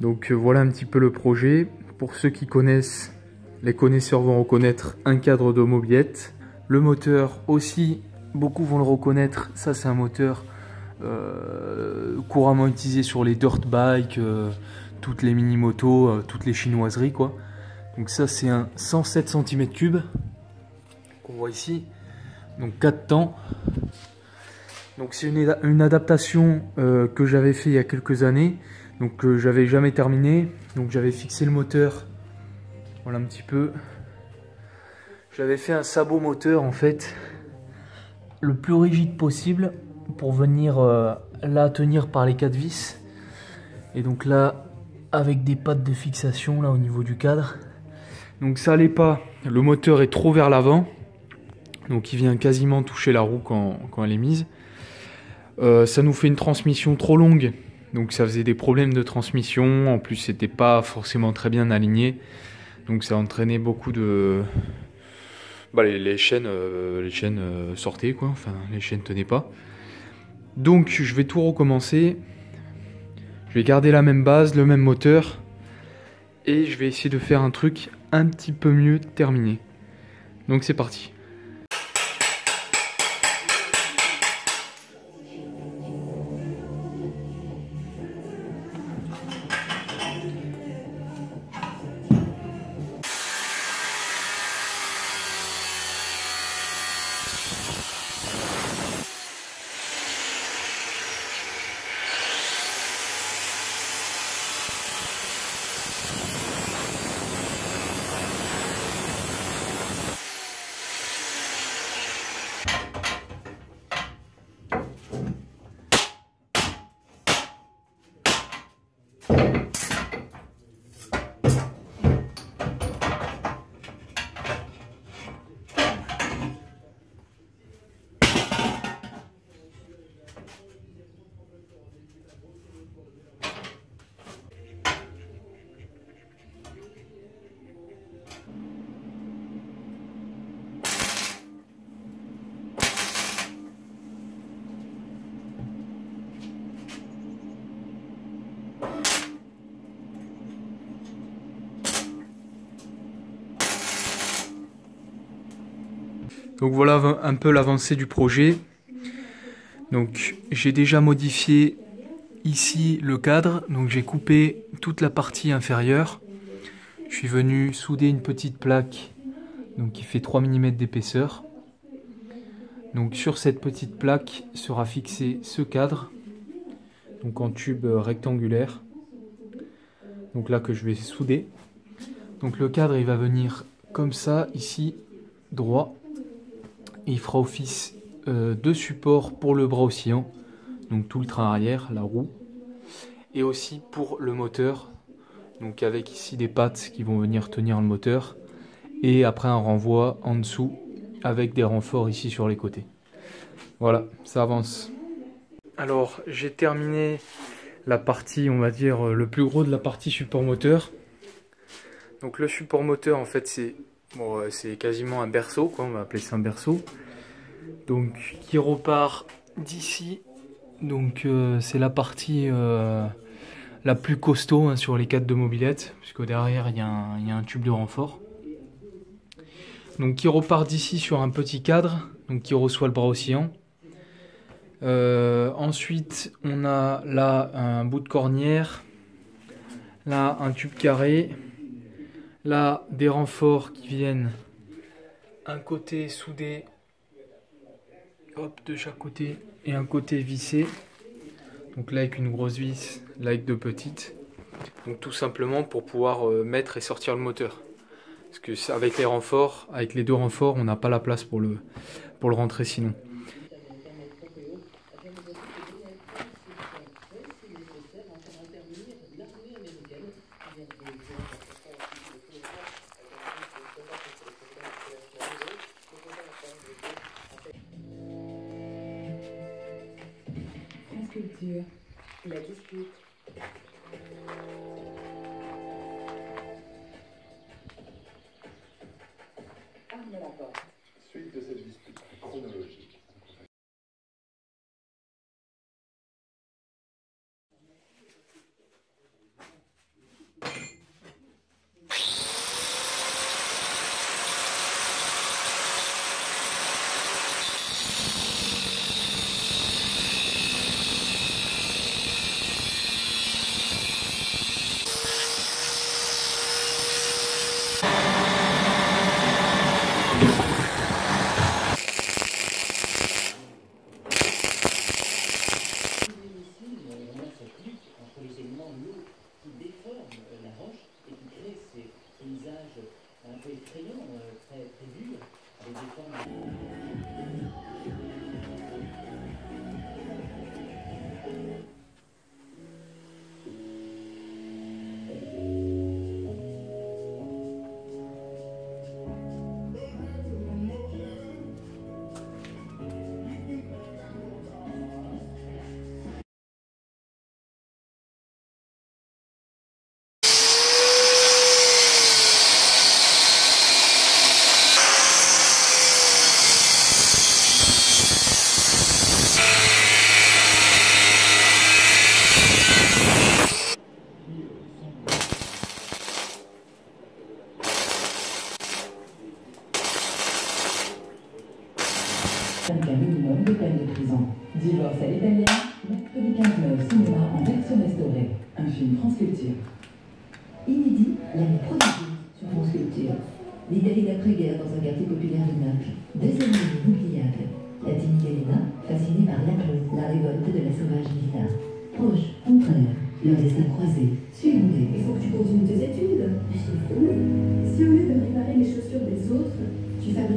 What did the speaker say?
Donc voilà un petit peu le projet. Pour ceux qui connaissent, les connaisseurs vont reconnaître un cadre de mobilette. Le moteur aussi, beaucoup vont le reconnaître. Ça c'est un moteur couramment utilisé sur les dirt bikes, toutes les mini-motos, toutes les chinoiseries quoi. Donc ça c'est un 107 cm3 qu'on voit ici. Donc 4 temps. Donc c'est une adaptation que j'avais fait il y a quelques années. Donc j'avais jamais terminé. Donc j'avais fixé le moteur. Voilà un petit peu. J'avais fait un sabot moteur en fait le plus rigide possible pour venir là tenir par les 4 vis. Et donc là avec des pattes de fixation là au niveau du cadre. Donc ça allait pas. Le moteur est trop vers l'avant. Donc il vient quasiment toucher la roue quand elle est mise. Ça nous fait une transmission trop longue. Donc ça faisait des problèmes de transmission. En plus c'était pas forcément très bien aligné. Donc ça entraînait beaucoup de... Bah, les chaînes sortaient quoi. Enfin les chaînes tenaient pas. Donc je vais tout recommencer. Je vais garder la même base, le même moteur. Et je vais essayer de faire un truc un petit peu mieux terminé. Donc c'est parti. Donc voilà un peu l'avancée du projet. Donc j'ai déjà modifié ici le cadre. Donc j'ai coupé toute la partie inférieure. Je suis venu souder une petite plaque donc qui fait 3 mm d'épaisseur. Donc sur cette petite plaque sera fixé ce cadre. Donc en tube rectangulaire. Donc là que je vais souder. Donc le cadre il va venir comme ça ici droit. Et il fera office de support pour le bras oscillant, donc tout le train arrière, la roue, et aussi pour le moteur, donc avec ici des pattes qui vont venir tenir le moteur, et après un renvoi en dessous avec des renforts ici sur les côtés. Voilà, ça avance. Alors j'ai terminé la partie, on va dire le plus gros de la partie support moteur. Donc le support moteur en fait c'est bon, c'est quasiment un berceau, quoi, on va appeler ça un berceau. Donc qui repart d'ici. Donc c'est la partie la plus costaud hein, sur les 4 de mobilette, puisque derrière il y a un tube de renfort. Donc qui repart d'ici sur un petit cadre, donc qui reçoit le bras oscillant. Ensuite on a là un bout de cornière, là un tube carré, là des renforts qui viennent un côté soudé, hop, de chaque côté, et un côté vissé. Donc là avec une grosse vis, là avec deux petites. Donc tout simplement pour pouvoir mettre et sortir le moteur. Parce que avec les renforts, avec les deux renforts, on n'a pas la place pour le rentrer sinon. La dispute. Arme la porte. Suite de cette dispute chronologique. Corse à l'italienne, mercredi 15 mai au cinéma en version restaurée. Un film France Culture. Inédit, l'année prodigieuse sur France Culture. L'Italie d'après-guerre dans un quartier populaire de Naples. Deuxième année inoubliable. La timide Elena, fascinée par l'Apple, la révolte de la sauvage Lisa. Proche, contraire, leur destin croisé. Suivons-les. Il faut que tu continues tes études. Mais c'est fou. Si au lieu de réparer les chaussures des autres, tu fabriques